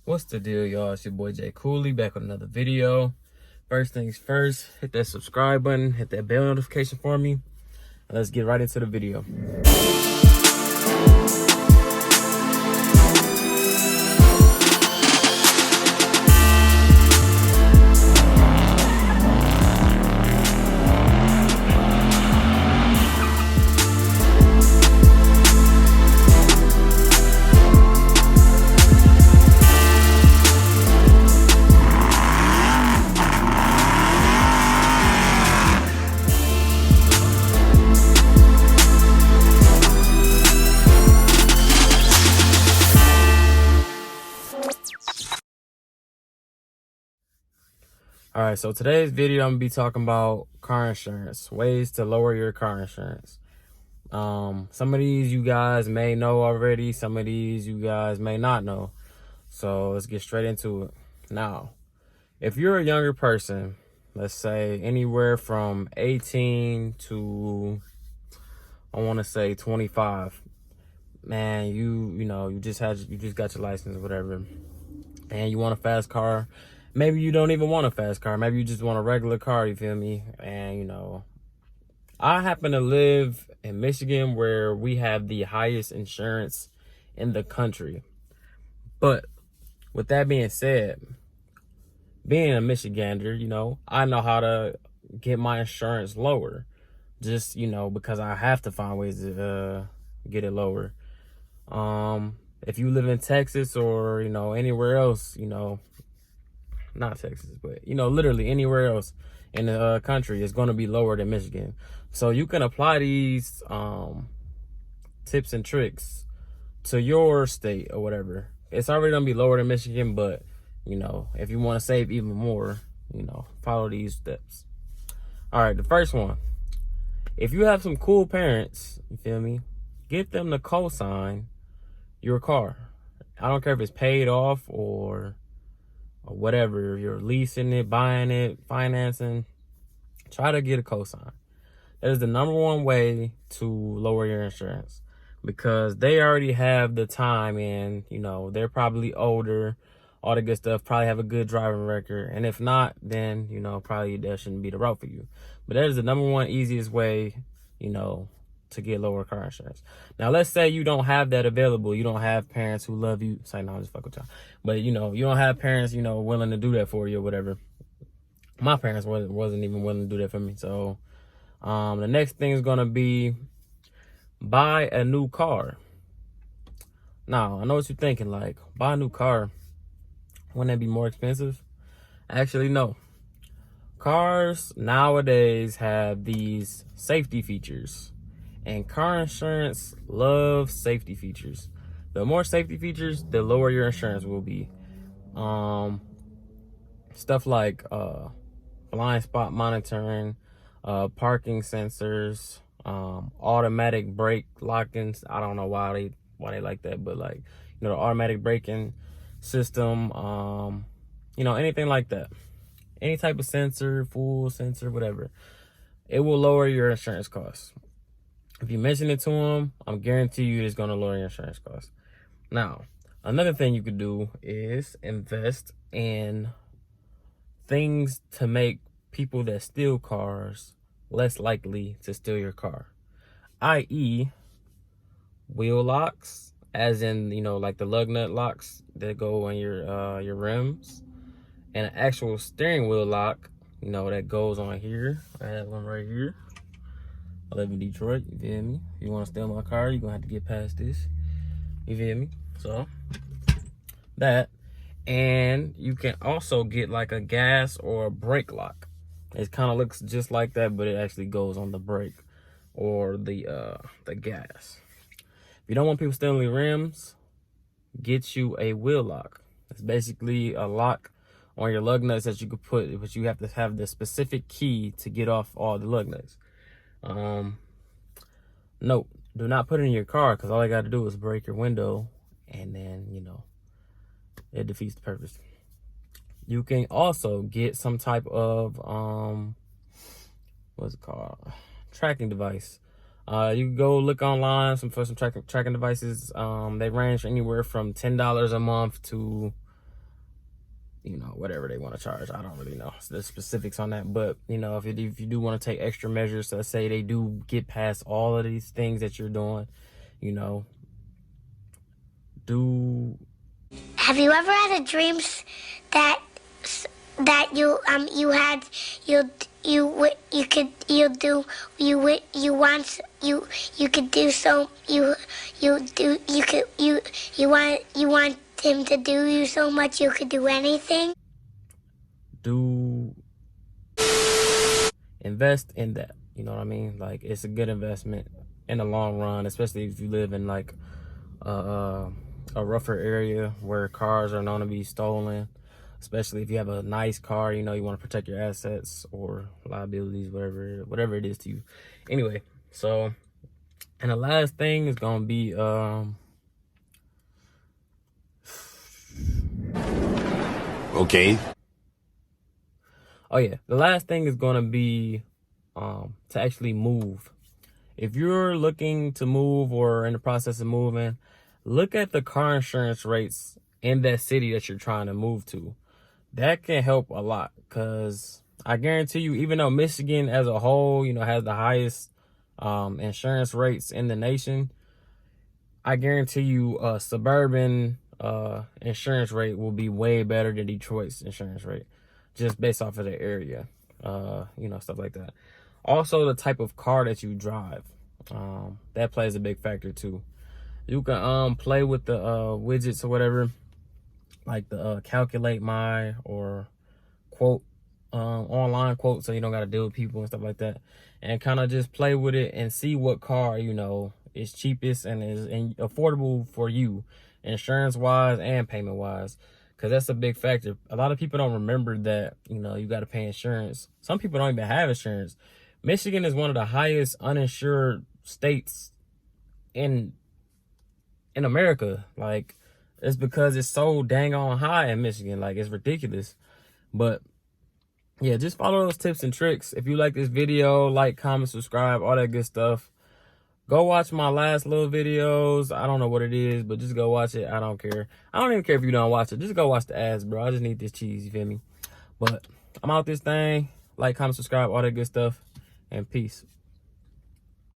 What's the deal, y'all? It's your boy j.koolii back with another video. First things first, hit that subscribe button, hit that bell notification for me, and let's get right into the video. All right, so today's video, I'm gonna be talking about car insurance, ways to lower your car insurance. Some of these you guys may know already, some of these you guys may not know. So let's get straight into it. Now, if you're a younger person, let's say anywhere from 18 to, I want to say 25, man, you just got your license, whatever, and you want a fast car. Maybe you don't even want a fast car. Maybe you just want a regular car, you feel me? And, I happen to live in Michigan where we have the highest insurance in the country. But with that being said, being a Michigander, I know how to get my insurance lower. Just, because I have to find ways to get it lower. If you live in Texas or, anywhere else, not Texas, but literally anywhere else in the country is going to be lower than Michigan. So you can apply these tips and tricks to your state or whatever. It's already going to be lower than Michigan, but if you want to save even more, follow these steps. All right, the first one, if you have some cool parents, you feel me, get them to co-sign your car. I don't care if it's paid off or whatever, you're leasing it, buying it, financing, try to get a cosign. That is the number one way to lower your insurance, because they already have the time and, they're probably older, all the good stuff, probably have a good driving record. And if not, then, probably that shouldn't be the route for you. But that is the number one easiest way, to get lower car insurance. Now, let's say you don't have that available. You don't have parents who love you. Say, no, I'm just fuck with y'all. But, you don't have parents, willing to do that for you or whatever. My parents wasn't even willing to do that for me. So, the next thing is going to be buy a new car. Now, I know what you're thinking, like, buy a new car. Wouldn't that be more expensive? Actually, no. Cars nowadays have these safety features. And car insurance loves safety features. The more safety features, the lower your insurance will be. Stuff like blind spot monitoring, parking sensors, automatic brake lock-ins. I don't know why they like that, but the automatic braking system, anything like that. Any type of sensor, full sensor, whatever. It will lower your insurance costs. If you mention it to them, I'm guarantee you it's going to lower your insurance costs. Now, another thing you could do is invest in things to make people that steal cars less likely to steal your car. i.e., wheel locks, as in, like the lug nut locks that go on your rims, and an actual steering wheel lock, that goes on here. I have one right here. I live in Detroit, you feel me? If you want to steal my car, you're going to have to get past this. You feel me? So, that. And you can also get like a gas or a brake lock. It kind of looks just like that, but it actually goes on the brake or the gas. If you don't want people stealing your rims, get you a wheel lock. It's basically a lock on your lug nuts that you could put, but you have to have the specific key to get off all the lug nuts. Note, do not put it in your car, because all I got to do is break your window, and then, it defeats the purpose. You can also get some type of, what's it called? Tracking device. You can go look online for some tracking devices. They range anywhere from $10 a month to you know, whatever they want to charge. I don't really know the specifics on that, but you know, if you do want to take extra measures, so let's say they do get past all of these things that you're doing, you know, Have you ever had a dream that you want him to do you so much you could do anything? Invest in that, you know what I mean? Like, it's a good investment in the long run, especially if you live in like a rougher area where cars are known to be stolen. Especially if you have a nice car, you know, you want to protect your assets or liabilities, whatever it is to you. Anyway, so, and the last thing is gonna be okay. Oh yeah, the last thing is gonna be to actually move. If you're looking to move or in the process of moving, look at the car insurance rates in that city that you're trying to move to. That can help a lot, because I guarantee you, even though Michigan as a whole, you know, has the highest insurance rates in the nation, I guarantee you suburban insurance rate will be way better than Detroit's insurance rate, just based off of the area, you know, stuff like that. Also, the type of car that you drive, that plays a big factor too. You can play with the widgets or whatever, like the calculate my or quote, online quote, so you don't got to deal with people and stuff like that, and kind of just play with it and see what car, you know, is cheapest and is affordable for you, insurance wise and payment wise, because that's a big factor. A lot of people don't remember that, you know, you got to pay insurance. Some people don't even have insurance. Michigan is one of the highest uninsured states in America. Like, it's because it's so dang on high in Michigan. Like, it's ridiculous. But yeah, just follow those tips and tricks. If you like this video, like, comment, subscribe, all that good stuff. Go watch my last little videos. I don't know what it is, but just go watch it. I don't care. I don't even care if you don't watch it. Just go watch the ads, bro. I just need this cheese, you feel me? But I'm out this thing. Like, comment, subscribe, all that good stuff. And peace.